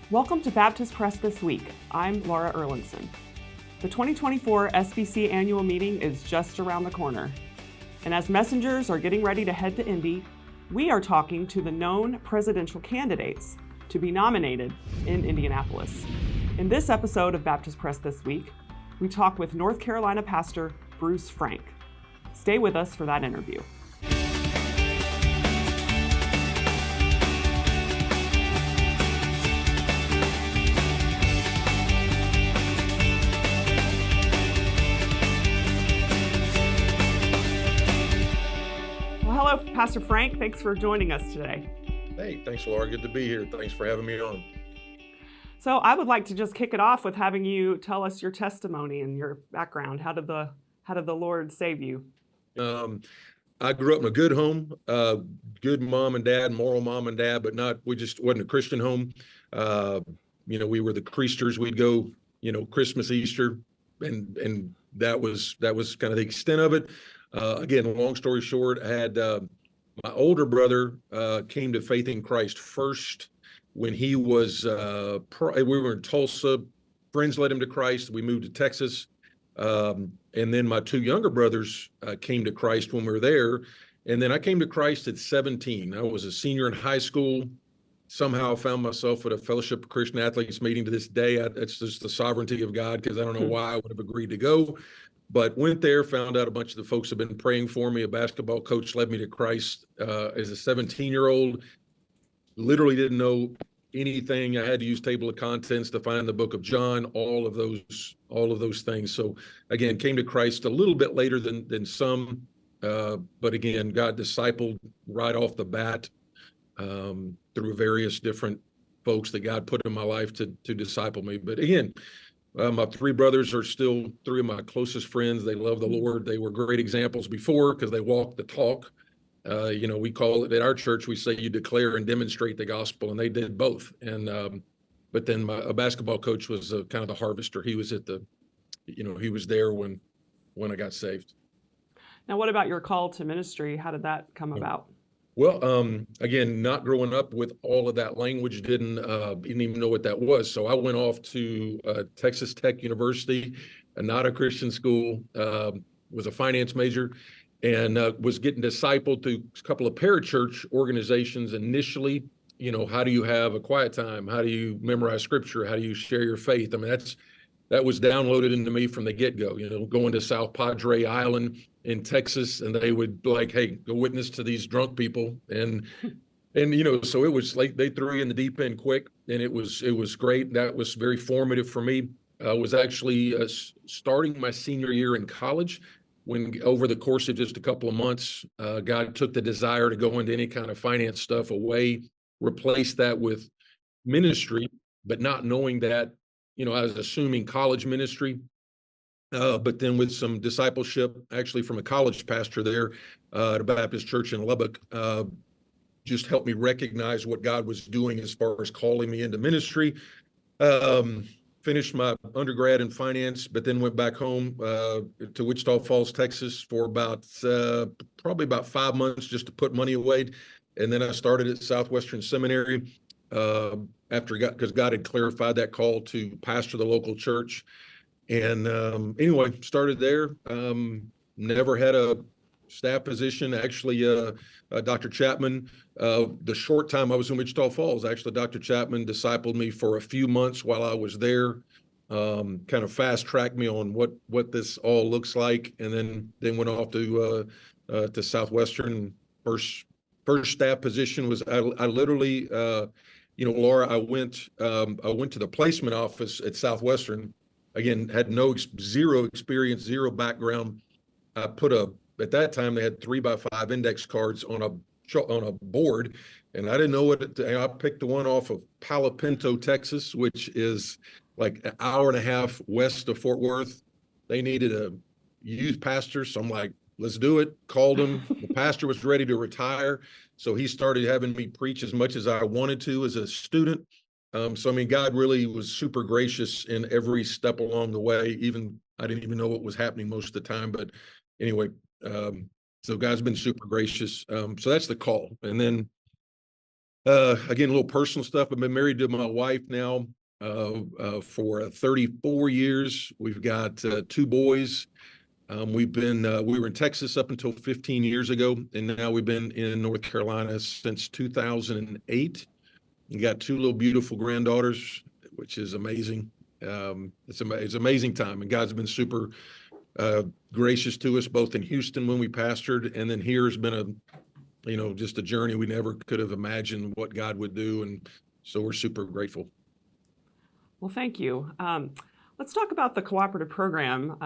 Welcome to Baptist Press This Week. I'm Laura Erlinson. The 2024 SBC Annual Meeting is just around the corner. And as messengers are getting ready to head to Indy, we are talking to the known presidential candidates to be nominated in Indianapolis. In this episode of Baptist Press This Week, we talk with North Carolina pastor Bruce Frank. Stay with us for that interview. Hello, Pastor Frank. Thanks for joining us today. Hey, thanks, Laura. Good to be here. Thanks for having me on. So I would like to just kick it off with having you tell us your testimony and your background. How did the Lord save you? I grew up in a good home, good mom and dad, moral mom and dad, but we just wasn't a Christian home. We were the Creasters. We'd go, Christmas, Easter, and that was kind of the extent of it. Again, long story short, I had my older brother came to faith in Christ first when he was, we were in Tulsa. Friends led him to Christ. We moved to Texas. And then my two younger brothers came to Christ when we were there. And then I came to Christ at 17. I was a senior in high school. Somehow found myself at a Fellowship of Christian Athletes meeting to this day. It's just the sovereignty of God, because I don't know why I would have agreed to go. But went there, found out a bunch of the folks have been praying for me. A basketball coach led me to Christ as a 17-year-old. Literally didn't know anything. I had to use table of contents to find the book of John, all of those things. So again, came to Christ a little bit later than some, but again, God discipled right off the bat through various different folks that God put in my life to disciple me. But again, my three brothers are still three of my closest friends. They love the Lord. They were great examples before because they walked the talk. We call it at our church, we say you declare and demonstrate the gospel, and they did both. And but then a basketball coach was kind of the harvester. He was he was there when I got saved. Now, what about your call to ministry? How did that come about? Well, again, not growing up with all of that language, didn't even know what that was. So I went off to Texas Tech University, not a Christian school, was a finance major, and was getting discipled through a couple of parachurch organizations initially. How do you have a quiet time? How do you memorize scripture? How do you share your faith? I mean, that was downloaded into me from the get-go, going to South Padre Island in Texas, and they would like, hey, go witness to these drunk people. And so it was like they threw you in the deep end quick, and it was great. That was very formative for me. I was actually starting my senior year in college when, over the course of just a couple of months, God took the desire to go into any kind of finance stuff away, replaced that with ministry, but not knowing that, I was assuming college ministry, but then with some discipleship, actually from a college pastor there at a Baptist church in Lubbock, just helped me recognize what God was doing as far as calling me into ministry. Finished my undergrad in finance, but then went back home to Wichita Falls, Texas for probably about 5 months just to put money away. And then I started at Southwestern Seminary because God had clarified that call to pastor the local church. And anyway, started there. Never had a staff position. Actually, Dr. Chapman, the short time I was in Wichita Falls, actually, Dr. Chapman discipled me for a few months while I was there, kind of fast-tracked me on what this all looks like, and then went off to Southwestern. First staff position was I literally, Laura, I went to the placement office at Southwestern. Again, had zero experience, zero background. I at that time they had 3x5 index cards on a board, and I didn't know I picked the one off of Palo Pinto, Texas, which is like an hour and a half west of Fort Worth. They needed a youth pastor, so I'm like, let's do it. Called him. The pastor was ready to retire, so he started having me preach as much as I wanted to as a student. So, I mean, God really was super gracious in every step along the way. I didn't even know what was happening most of the time. But anyway, so God's been super gracious. So that's the call. And then Again, a little personal stuff. I've been married to my wife now for 34 years. We've got 2 boys. We were in Texas up until 15 years ago, and now we've been in North Carolina since 2008. We got 2 little beautiful granddaughters, which is amazing. It's an amazing time, and God's been super gracious to us, both in Houston when we pastored, and then here has been just a journey we never could have imagined what God would do, and so we're super grateful. Well, thank you. Let's talk about the cooperative program.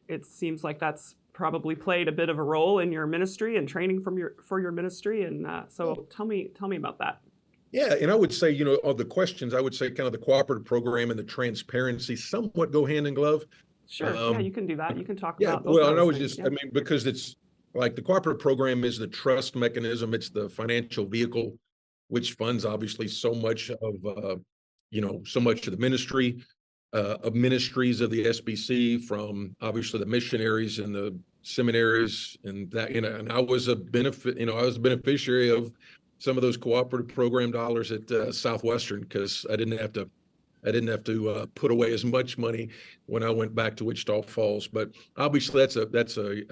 It seems like that's probably played a bit of a role in your ministry and training for your ministry, and so tell me about that. Yeah, and I would say, of the questions, I would say kind of the cooperative program and the transparency somewhat go hand in glove. Sure. Yeah, you can do that. You can talk about both. Yeah, well, and I was things. just, I mean, because it's like the cooperative program is the trust mechanism. It's the financial vehicle, which funds obviously so much of, so much of the ministry, of ministries of the SBC, from obviously the missionaries and the seminaries, and that, and I was a beneficiary of some of those cooperative program dollars at Southwestern, because I didn't have to put away as much money when I went back to Wichita Falls. But obviously that's a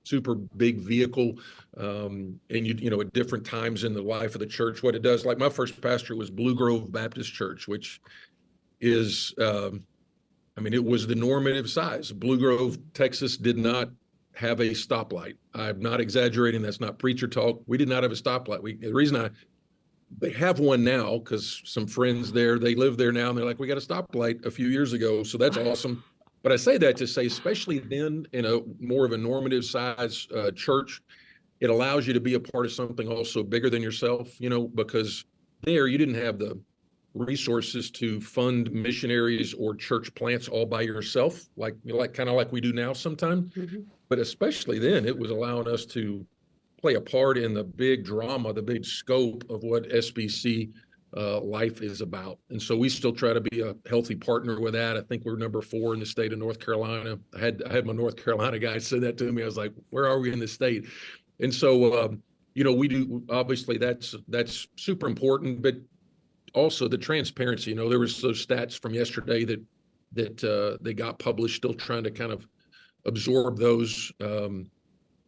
super big vehicle, and at different times in the life of the church, what it does. Like my first pastor was Blue Grove Baptist Church, which is, it was the normative size. Blue Grove, Texas did not have a stoplight. I'm not exaggerating. That's not preacher talk. We did not have a stoplight. The reason they have one now, because some friends there, they live there now, and they're like, we got a stoplight a few years ago. So that's awesome. But I say that to say, especially then in a more of a normative size church, it allows you to be a part of something also bigger than yourself, because there you didn't have the resources to fund missionaries or church plants all by yourself, like kind of like we do now sometimes. Mm-hmm. But especially then, it was allowing us to play a part in the big drama, the big scope of what SBC life is about. And so we still try to be a healthy partner with that. I think we're number 4 in the state of North Carolina. I had my North Carolina guy say that to me. I was like, where are we in the state? And so, we do, obviously that's super important, but also the transparency. There was those stats from yesterday that they got published, still trying to kind of absorb those.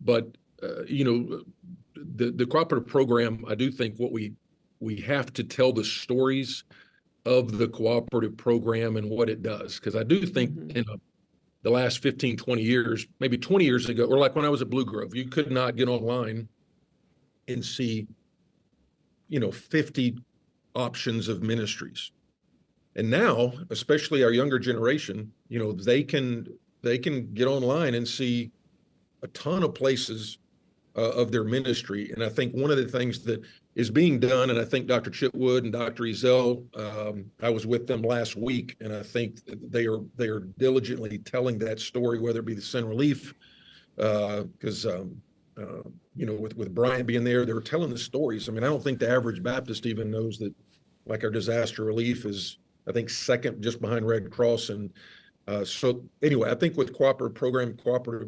But the cooperative program, I do think what we have to tell the stories of the cooperative program and what it does. Because I do think in the last 15, 20 years, maybe 20 years ago, or like when I was at Blue Grove, you could not get online and see, 50 options of ministries. And now, especially our younger generation, they can get online and see a ton of places of their ministry. And I think one of the things that is being done, and I think Dr. Chitwood and Dr. Ezel, I was with them last week, and I think they are diligently telling that story, whether it be the Sin Relief, because with Brian being there, they were telling the stories. I don't think the average Baptist even knows that, like, our disaster relief is, I think, second just behind Red Cross. And so anyway, I think with cooperative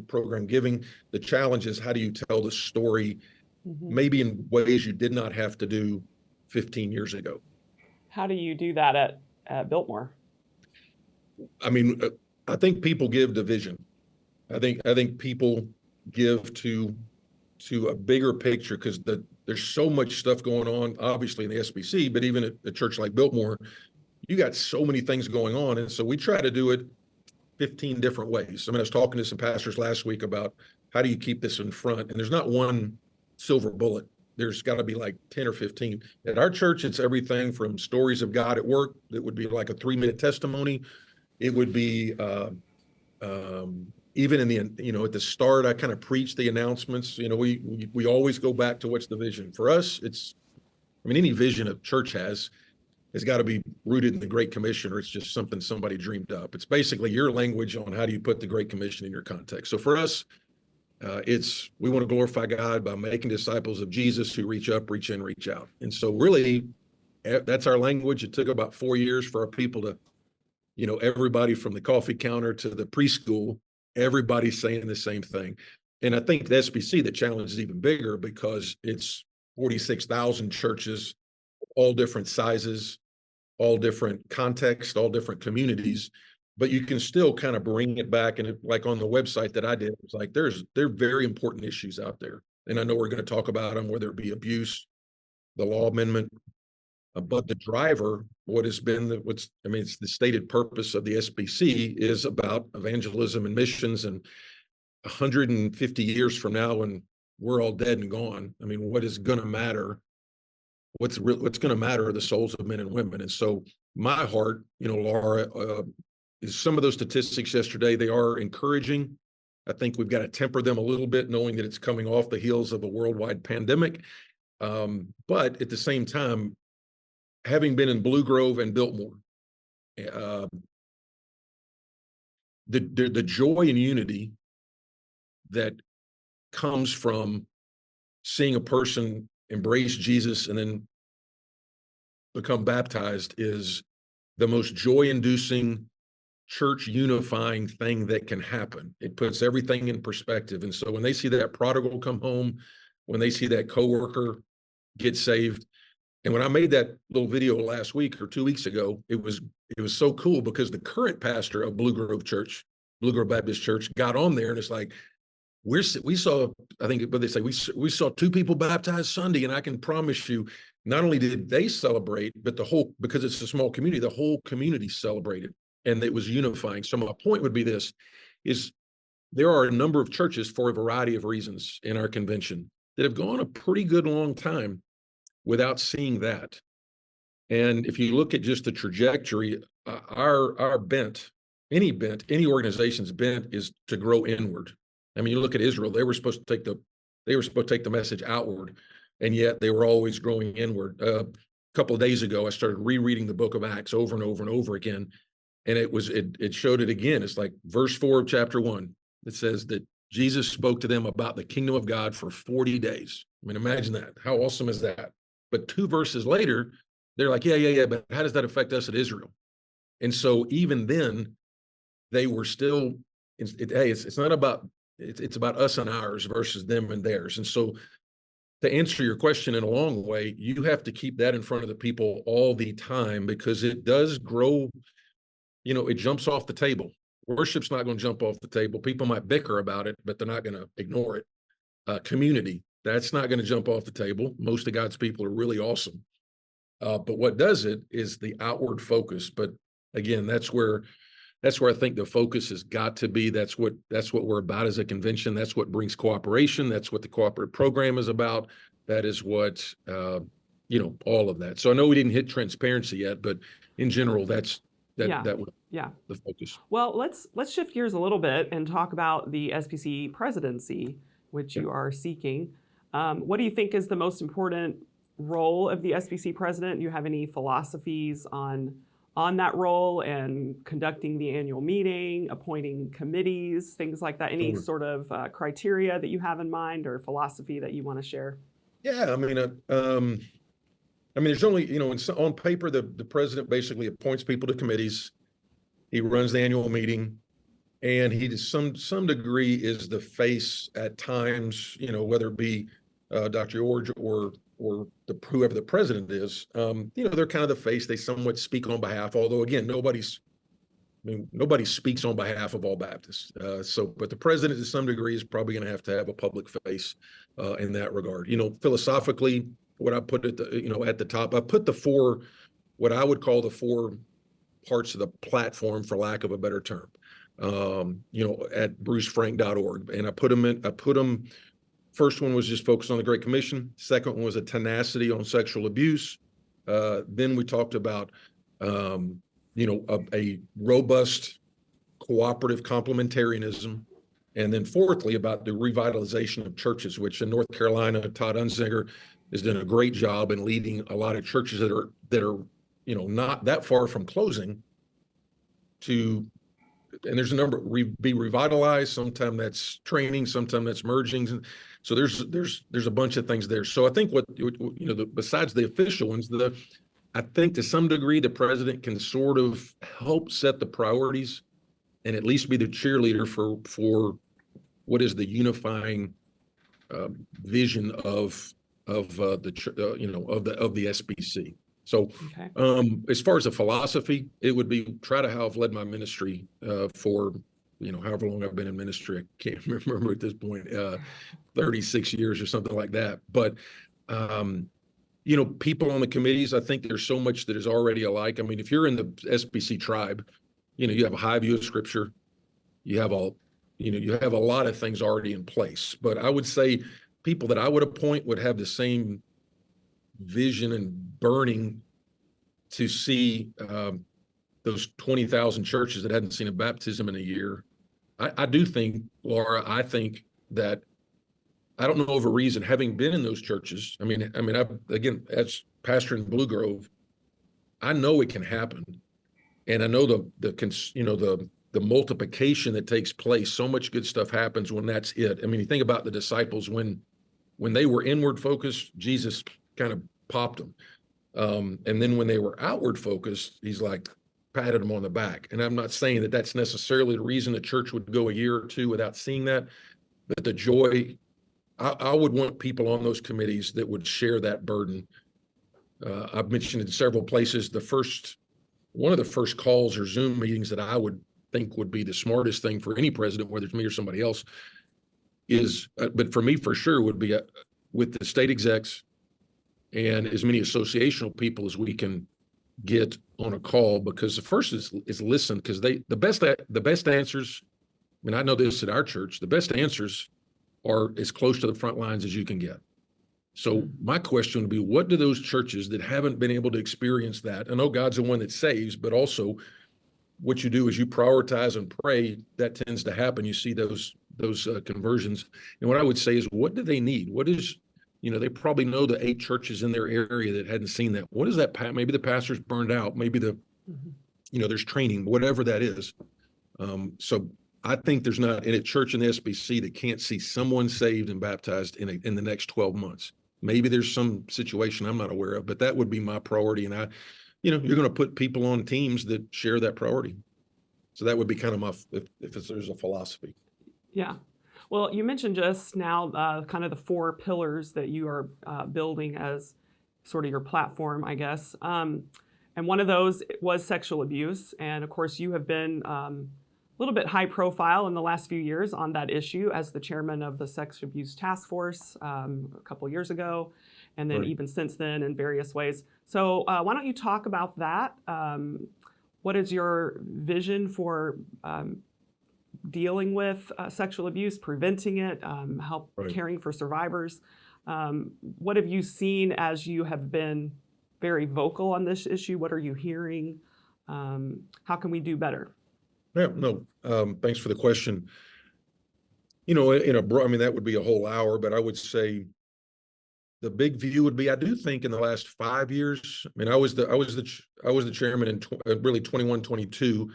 program giving, the challenge is how do you tell the story maybe in ways you did not have to do 15 years ago. How do you do that at Biltmore? I think people give to vision. I think people give to a bigger picture, because there's so much stuff going on, obviously in the SBC, but even at a church like Biltmore, you got so many things going on. And so we try to do it 15 different ways. I was talking to some pastors last week about how do you keep this in front? And there's not one silver bullet. There's got to be like 10 or 15. At our church, it's everything from stories of God at work. That would be like a 3-minute testimony. It would be even in the, at the start, I kind of preach the announcements. We always go back to what's the vision. For us, it's, any vision a church has got to be rooted in the Great Commission, or it's just something somebody dreamed up. It's basically your language on how do you put the Great Commission in your context. So for us, we want to glorify God by making disciples of Jesus who reach up, reach in, reach out. And so really, that's our language. It took about 4 years for our people to, everybody from the coffee counter to the preschool, everybody's saying the same thing. And I think the SBC, the challenge is even bigger, because it's 46,000 churches all different sizes, all different contexts, all different communities, but you can still kind of bring it back. And like on the website that I did, it's like there are very important issues out there. And I know we're going to talk about them, whether it be abuse, the law amendment, but the driver, it's the stated purpose of the SBC is about evangelism and missions. And 150 years from now, when we're all dead and gone, I mean, what is going to matter? What's going to matter are the souls of men and women. And so my heart, Laura, is some of those statistics yesterday, they are encouraging. I think we've got to temper them a little bit, knowing that it's coming off the heels of a worldwide pandemic. But at the same time, having been in Blue Grove and Biltmore, the joy and unity that comes from seeing a person embrace Jesus and then become baptized is the most joy-inducing, church unifying thing that can happen. It puts everything in perspective. And so when they see that prodigal come home, when they see that coworker get saved, and when I made that little video last week or 2 weeks ago, it was so cool because the current pastor of Blue Grove Baptist Church, got on there, and it's like, we saw, I think what they say, we saw 2 people baptized Sunday, and I can promise you, not only did they celebrate, but because it's a small community, the whole community celebrated, and it was unifying. So my point would be this, is there are a number of churches for a variety of reasons in our convention that have gone a pretty good long time without seeing that. And if you look at just the trajectory, our bent, any organization's bent is to grow inward. I mean, you look at Israel, they were supposed to take the message outward, and yet they were always growing inward. A couple of days ago, I started rereading the book of Acts over and over and over again, and it showed it again. It's like verse 4 of chapter 1. It says that Jesus spoke to them about the kingdom of God for 40 days. I mean, imagine that. How awesome is that? But 2 verses later, they're like, yeah, but how does that affect us at Israel? And so even then, they were still, it's not about, it's about us and ours versus them and theirs. And so to answer your question in a long way, you have to keep that in front of the people all the time, because it does grow, it jumps off the table. Worship's not going to jump off the table. People might bicker about it, but they're not going to ignore it. Community, that's not going to jump off the table. Most of God's people are really awesome. But what does it is the outward focus. But again, that's where I think the focus has got to be. That's what we're about as a convention. That's what brings cooperation. That's what the cooperative program is about. That is what, all of that. So I know we didn't hit transparency yet, but in general, that was the focus. Well, let's shift gears a little bit and talk about the SBC presidency, which you are seeking. What do you think is the most important role of the SBC president? Do you have any philosophies on that role and conducting the annual meeting, appointing committees, things like that? Any sort of criteria that you have in mind or philosophy that you want to share? Yeah, I mean, there's only, on paper, the president basically appoints people to committees. He runs the annual meeting, and he to some degree is the face at times, whether it be Dr. George or whoever the president is, they're kind of the face. They somewhat speak on behalf, although again, nobody speaks on behalf of all Baptists. But the president to some degree is probably going to have a public face in that regard. Philosophically, what I put at the top, I put what I would call the 4 parts of the platform, for lack of a better term, at brucefrank.org. And I put them, first one was just focused on the Great Commission. Second one was a tenacity on sexual abuse. Then we talked about, a robust cooperative complementarianism. And then fourthly, about the revitalization of churches, which in North Carolina, Todd Unzinger has done a great job in leading a lot of churches that are not that far from closing to, and there's a number, be revitalized. Sometimes that's training, sometimes that's merging. So there's a bunch of things there. So I think besides the official ones, I think to some degree the president can sort of help set the priorities and at least be the cheerleader for what is the unifying vision of the SBC. So Okay. as far as a philosophy, it would be try to how I've led my ministry for, however long I've been in ministry. I can't remember at this point, 36 years or something like that. But, people on the committees, I think there's so much that is already alike. I mean, if you're in the SBC tribe, you have a high view of scripture. You have you have a lot of things already in place. But I would say people that I would appoint would have the same vision and burning to see those 20,000 churches that hadn't seen a baptism in a year. I do think, Laura, I think that I don't know of a reason, having been in those churches. I mean, again, as pastor in Blue Grove, I know it can happen, and I know the multiplication that takes place. So much good stuff happens when that's it. I mean, you think about the disciples when they were inward focused, Jesus kind of popped them. And then when they were outward focused, he's like patted them on the back. And I'm not saying that that's necessarily the reason the church would go a year or two without seeing that, but the joy, I would want people on those committees that would share that burden. I've mentioned in several places, one of the first calls or Zoom meetings that I would think would be the smartest thing for any president, whether it's me or somebody else, is, but for me for sure, would be with the state execs and as many associational people as we can get on a call, because the first is listen, because the best answers, I mean, I know this at our church, the best answers are as close to the front lines as you can get. So my question would be, what do those churches that haven't been able to experience that? I know God's the one that saves, but also what you do is you prioritize and pray. That tends to happen. You see those conversions. And what I would say is, what do they need? What is, they probably know the 8 churches in their area that hadn't seen that. What is that? Maybe the pastor's burned out. Maybe there's training, whatever that is. So I think there's not in a church in the SBC that can't see someone saved and baptized in the next 12 months. Maybe there's some situation I'm not aware of, but that would be my priority. And you're going to put people on teams that share that priority. So that would be kind of if there's a philosophy. Yeah. Well, you mentioned just now kind of the 4 pillars that you are building as sort of your platform, I guess. And one of those was sexual abuse. And of course, you have been a little bit high profile in the last few years on that issue as the chairman of the Sex Abuse Task Force a couple years ago, and then even since then in various ways. So why don't you talk about that? What is your vision for dealing with sexual abuse, preventing it, caring for survivors? What have you seen as you have been very vocal on this issue? What are you hearing? How can we do better? Yeah, no, thanks for the question. That would be a whole hour, but I would say the big view would be, I do think in the last 5 years, I mean, I was the chairman in really 21, 22,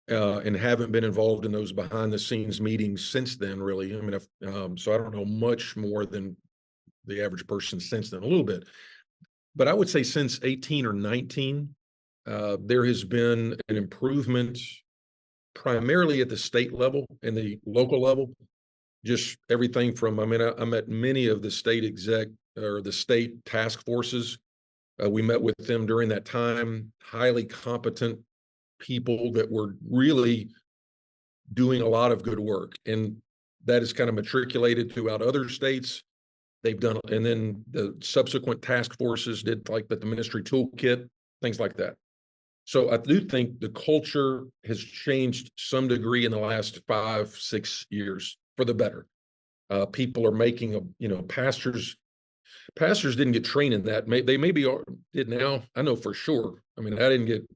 and haven't been involved in those behind the scenes meetings since then, really. I mean, so I don't know much more than the average person since then, a little bit. But I would say since 18 or 19, there has been an improvement primarily at the state level and the local level. Just everything from, I met many of the state exec or the state task forces. We met with them during that time, highly competent people that were really doing a lot of good work. And that is kind of matriculated throughout other states. They've done, and then the subsequent task forces did like the ministry toolkit, things like that. So I do think the culture has changed some degree in the last 5-6 years for the better. People are making pastors didn't get trained in that. They maybe did now. I know for sure. I mean, I didn't get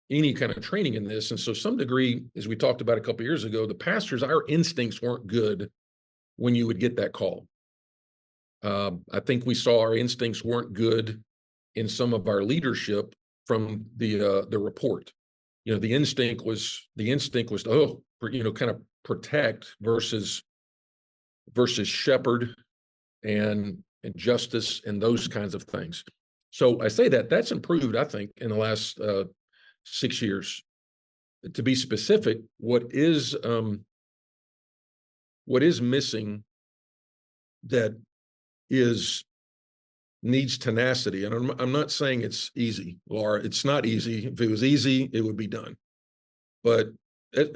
any kind of training in this. And so some degree, as we talked about a couple of years ago, the pastors, our instincts weren't good when you would get that call. I think we saw our instincts weren't good in some of our leadership from the report. The instinct was kind of protect versus shepherd and justice and those kinds of things. So I say that's improved, I think, in the last 6 years. To be specific, what is missing that is needs tenacity. And I'm not saying it's easy, Laura. It's not easy. If it was easy, it would be done. But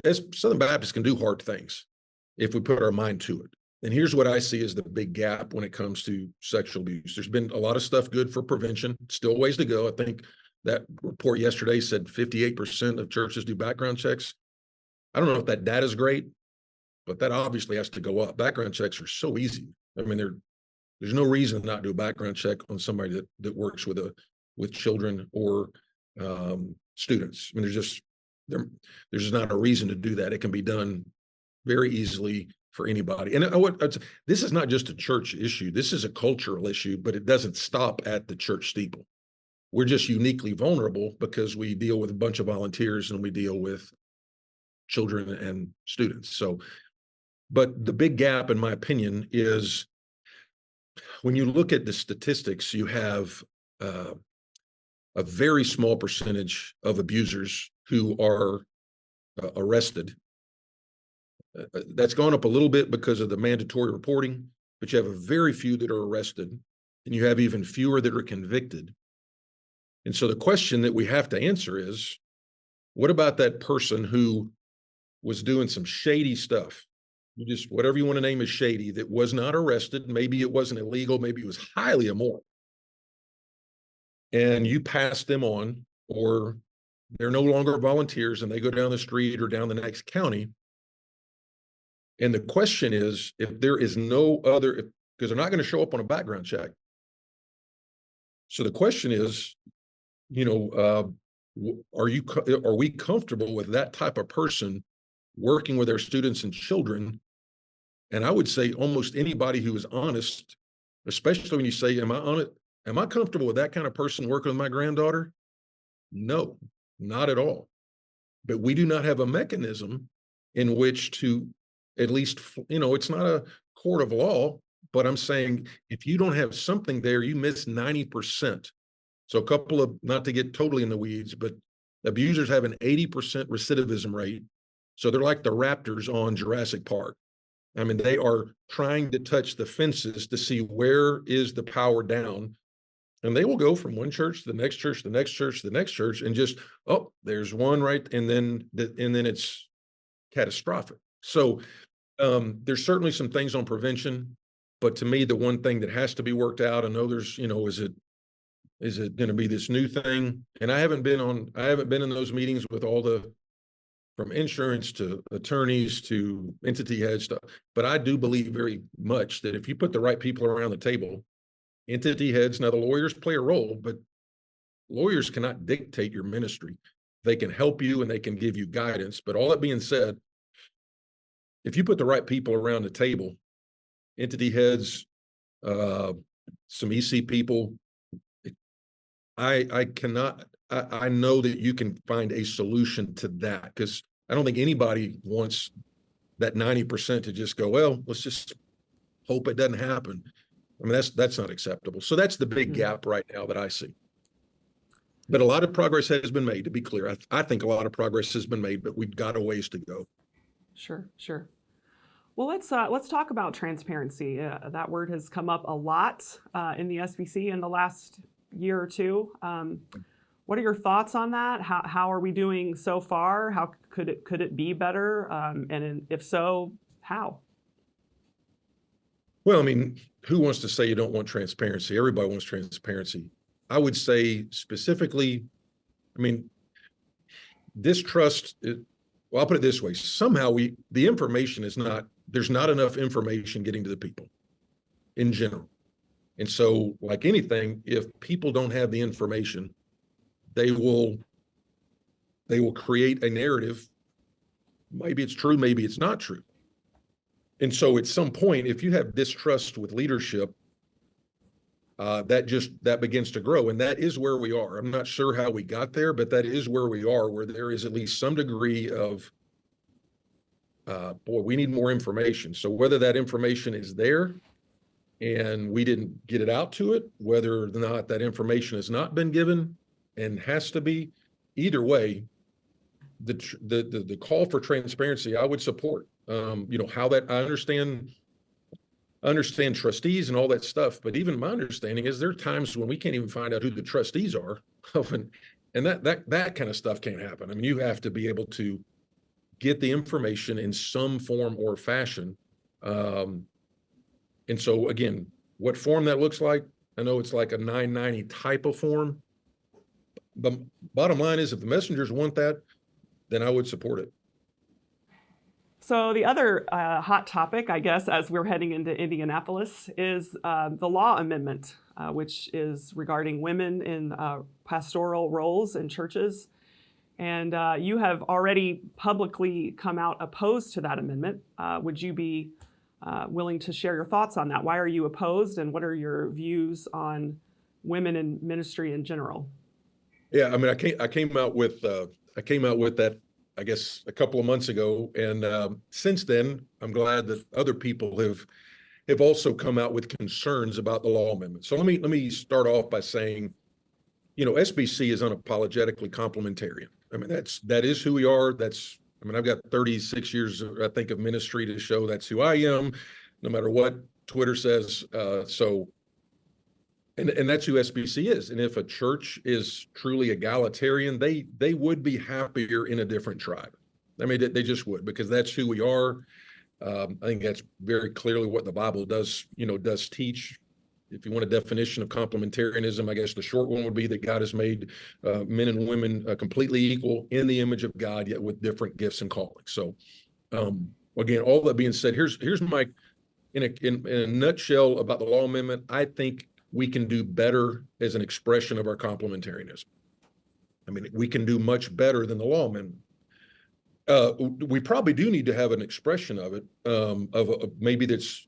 as Southern Baptists can do hard things if we put our mind to it. And here's what I see as the big gap when it comes to sexual abuse. There's been a lot of stuff good for prevention, still ways to go. I think that report yesterday said 58% of churches do background checks. I don't know if that data is great, but that obviously has to go up. Background checks are so easy. I mean, there's no reason not to do a background check on somebody that works with children or students. I mean, there's just not a reason to do that. It can be done very easily for anybody. And this is not just a church issue. This is a cultural issue, but it doesn't stop at the church steeple. We're just uniquely vulnerable because we deal with a bunch of volunteers and we deal with children and students. So, but the big gap, in my opinion, is when you look at the statistics, you have a very small percentage of abusers who are arrested. That's gone up a little bit because of the mandatory reporting, but you have a very few that are arrested, and you have even fewer that are convicted. And so the question that we have to answer is, what about that person who was doing some shady stuff? You just, whatever you want to name as shady, that was not arrested. Maybe it wasn't illegal. Maybe it was highly immoral. And you pass them on, or they're no longer volunteers and they go down the street or down the next county. And the question is, if there is no other, because they're not going to show up on a background check. So the question is, are we comfortable with that type of person working with our students and children? And I would say almost anybody who is honest, especially when you say, am I honest? Am I comfortable with that kind of person working with my granddaughter? No, not at all. But we do not have a mechanism in which to, at least, it's not a court of law, but I'm saying if you don't have something there, you miss 90%. So a couple of, not to get totally in the weeds, but abusers have an 80% recidivism rate. So they're like the raptors on Jurassic Park. I mean, they are trying to touch the fences to see where is the power down. And they will go from one church to the next church, the next church, the next church, and just, oh, there's one right, and then it's catastrophic. So there's certainly some things on prevention, but to me, the one thing that has to be worked out, I know there's, is it going to be this new thing? And I haven't been in those meetings with all from insurance to attorneys to entity head stuff. But I do believe very much that if you put the right people around the table, entity heads, now the lawyers play a role, but lawyers cannot dictate your ministry. They can help you and they can give you guidance. But all that being said, if you put the right people around the table, entity heads, some EC people, I know that you can find a solution to that, because I don't think anybody wants that 90% to just go, well, let's just hope it doesn't happen. I mean, that's not acceptable. So that's the big gap right now that I see. But a lot of progress has been made, to be clear. I think a lot of progress has been made, but we've got a ways to go. Sure. Well, let's talk about transparency. That word has come up a lot in the SBC in the last year or two. What are your thoughts on that? How are we doing so far? How could it be better? And if so, how? Well, I mean, who wants to say you don't want transparency? Everybody wants transparency. I would say specifically, I mean, distrust, well, I'll put it this way. Somehow the information there's not enough information getting to the people in general. And so, like anything, if people don't have the information, they will create a narrative. Maybe it's true, maybe it's not true. And so at some point, if you have distrust with leadership, that begins to grow. And that is where we are. I'm not sure how we got there, but that is where we are, where there is at least some degree of, we need more information. So whether that information is there and we didn't get it out to it, whether or not that information has not been given and has to be, either way, the call for transparency, I would support. How that, I understand understand trustees and all that stuff, but even my understanding is there are times when we can't even find out who the trustees are. And that kind of stuff can't happen. I mean, you have to be able to get the information in some form or fashion. And so again, what form that looks like, I know it's like a 990 type of form. But bottom line is, if the messengers want that, then I would support it. So the other hot topic, I guess, as we're heading into Indianapolis, is the law amendment, which is regarding women in pastoral roles in churches. And you have already publicly come out opposed to that amendment. Would you be willing to share your thoughts on that? Why are you opposed, and what are your views on women in ministry in general? Yeah, I mean, I came out with that, I guess, a couple of months ago, and since then, I'm glad that other people have also come out with concerns about the law amendment. So let me start off by saying, SBC is unapologetically complementarian. I mean, that is who we are. I've got 36 years, I think, of ministry to show that's who I am, no matter what Twitter says. And that's who SBC is. And if a church is truly egalitarian, they would be happier in a different tribe. I mean, they just would, because that's who we are. I think that's very clearly what the Bible does teach. If you want a definition of complementarianism, I guess the short one would be that God has made men and women completely equal in the image of God, yet with different gifts and callings. So, again, all that being said, here's my in a nutshell about the law amendment. I think we can do better as an expression of our complementarianism. I mean, we can do much better than the law amendment. We probably do need to have an expression of it, of maybe that's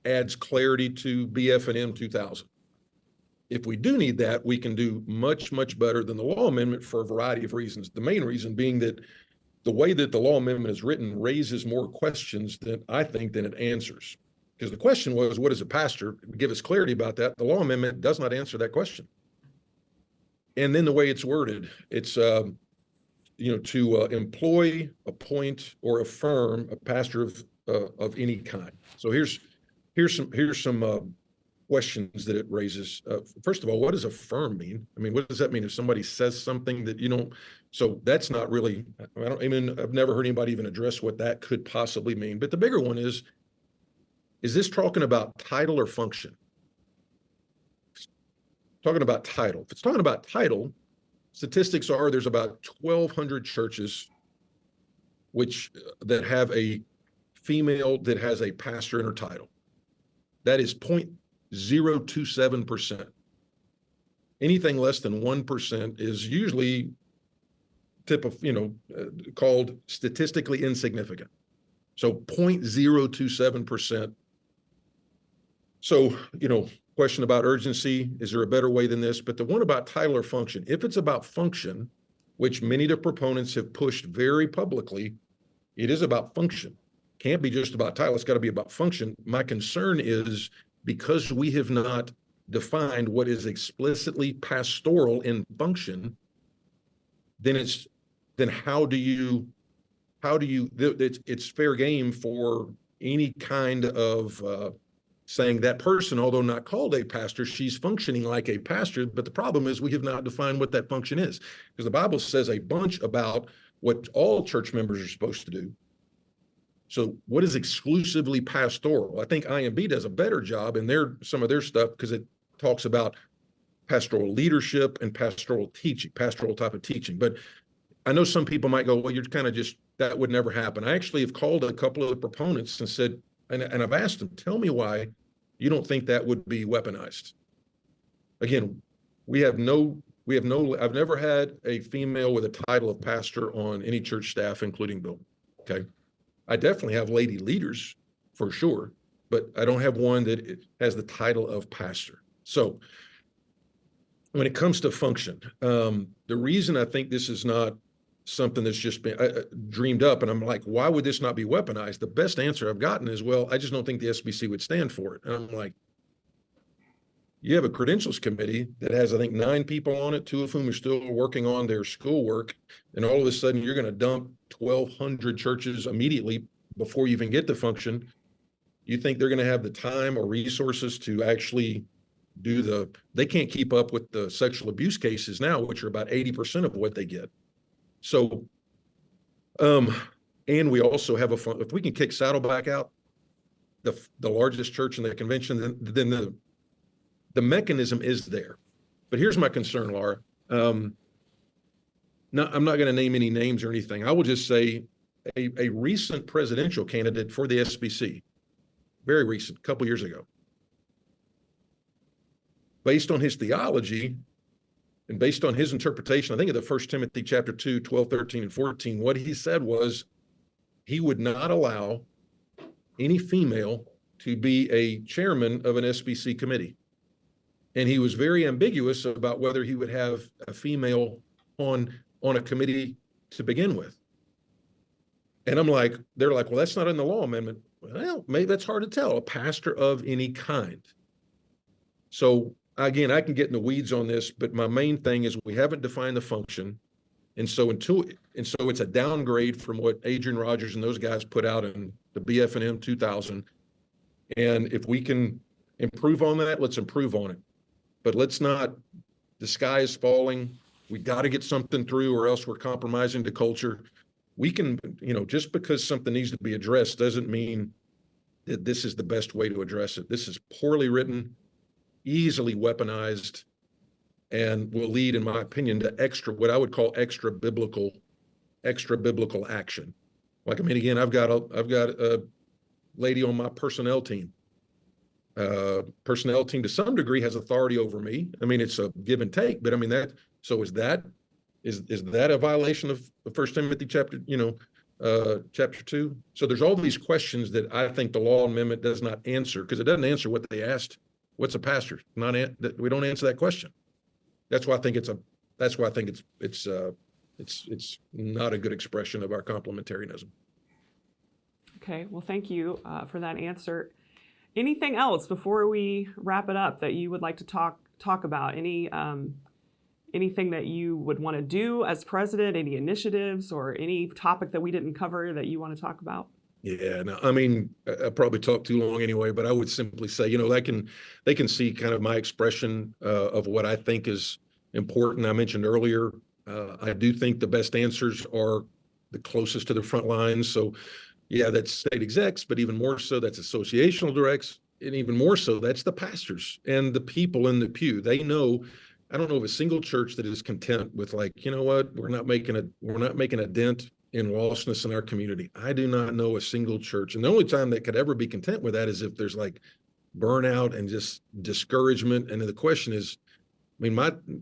adds clarity to BF&M 2000. If we do need that, we can do much, much better than the law amendment for a variety of reasons. The main reason being that the way that the law amendment is written raises more questions than it answers. Because the question was, what is a pastor? Give us clarity about that. The law amendment does not answer that question. And then the way it's worded, it's to employ, appoint, or affirm a pastor of any kind. So here's some questions that it raises. First of all, what does affirm mean? I mean, what does that mean if somebody says something that you don't? So that's not really. I've never heard anybody even address what that could possibly mean. But the bigger one is this talking about title or function? Talking about title. If it's talking about title, statistics are there's about 1,200 churches that have a female that has a pastor in her title. That is 0.027%. Anything less than 1% is usually called statistically insignificant. So 0.027%. So, question about urgency, is there a better way than this? But the one about title or function, if it's about function, which many of the proponents have pushed very publicly, it is about function. Can't be just about title, it's got to be about function. My concern is because we have not defined what is explicitly pastoral in function, then it's fair game for any kind of saying that person, although not called a pastor, she's functioning like a pastor. But the problem is we have not defined what that function is, because the Bible says a bunch about what all church members are supposed to do. So what is exclusively pastoral? I think IMB does a better job in some of their stuff, because it talks about pastoral leadership and pastoral teaching, pastoral type of teaching. But I know some people might go, well, you're kind of just, that would never happen. I actually have called a couple of the proponents and said, and I've asked them, tell me why you don't think that would be weaponized. Again, I've never had a female with a title of pastor on any church staff, including Bill. Okay. I definitely have lady leaders for sure, but I don't have one that has the title of pastor. So when it comes to function, the reason I think this is not something that's just been dreamed up, and I'm like, why would this not be weaponized? The best answer I've gotten is, well, I just don't think the SBC would stand for it. And I'm like, you have a credentials committee that has, I think, 9 people on it, 2 of whom are still working on their schoolwork. And all of a sudden you're going to dump 1,200 churches immediately before you even get to function. You think they're going to have the time or resources to actually they can't keep up with the sexual abuse cases now, which are about 80% of what they get. So, and we also have if we can kick Saddleback out, the largest church in the convention, then the mechanism is there. But here's my concern, Laura. I'm not going to name any names or anything. I will just say a recent presidential candidate for the SBC, very recent, a couple years ago, based on his theology and based on his interpretation, I think of the 1 Timothy chapter 2, 12, 13, and 14, what he said was he would not allow any female to be a chairman of an SBC committee. And he was very ambiguous about whether he would have a female on a committee to begin with. And they're like, well, that's not in the law amendment. Well, maybe that's hard to tell, a pastor of any kind. So again, I can get in the weeds on this, but my main thing is we haven't defined the function. And so it's a downgrade from what Adrian Rogers and those guys put out in the BF&M 2000. And if we can improve on that, let's improve on it. But let's not, the sky is falling. We got to get something through or else we're compromising the culture. We can, just because something needs to be addressed doesn't mean that this is the best way to address it. This is poorly written, easily weaponized, and will lead, in my opinion, to what I would call extra biblical action. Again, I've got a lady on my personnel team. Personnel team to some degree has authority over me. It's a give and take, but is that a violation of 1 Timothy chapter 2? So there's all these questions that I think the law amendment does not answer, because it doesn't answer what they asked. What's a pastor? We don't answer that question. That's why I think it's not a good expression of our complementarianism. Okay, well, thank you for that answer. Anything else before we wrap it up that you would like to talk about? Anything that you would want to do as president? Any initiatives or any topic that we didn't cover that you want to talk about? Yeah, no, I probably talked too long anyway, but I would simply say, they can see kind of my expression of what I think is important. I mentioned earlier, I do think the best answers are the closest to the front lines. So yeah, that's state execs, but even more so, that's associational directs, and even more so, that's the pastors and the people in the pew. They know. I don't know of a single church that is content with we're not making a dent in lostness in our community. I do not know a single church. And the only time that could ever be content with that is if there's burnout and just discouragement. And the question is,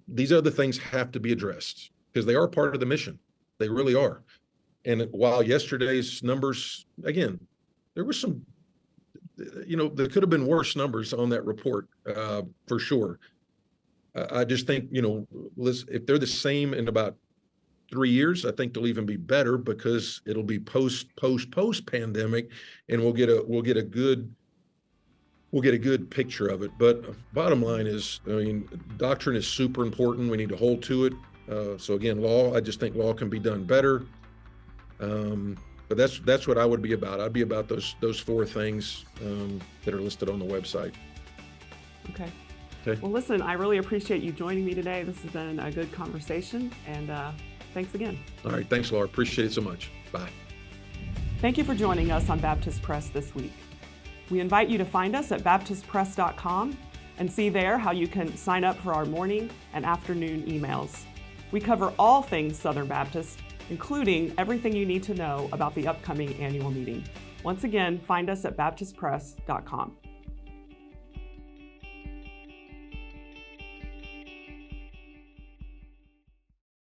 these other things have to be addressed because they are part of the mission. They really are. And while yesterday's numbers, again, there was some, there could have been worse numbers on that report for sure. I just think, if they're the same in about 3 years, I think they'll even be better because it'll be post pandemic, and we'll get a good picture of it. But bottom line is, doctrine is super important. We need to hold to it. So again, law, I just think law can be done better. But that's what I would be about. I'd be about those four things that are listed on the website. Okay. Well, listen, I really appreciate you joining me today. This has been a good conversation, and thanks again. All right. Thanks, Laura. Appreciate it so much. Bye. Thank you for joining us on Baptist Press this week. We invite you to find us at baptistpress.com and see there how you can sign up for our morning and afternoon emails. We cover all things Southern Baptist, including everything you need to know about the upcoming annual meeting. Once again, find us at baptistpress.com.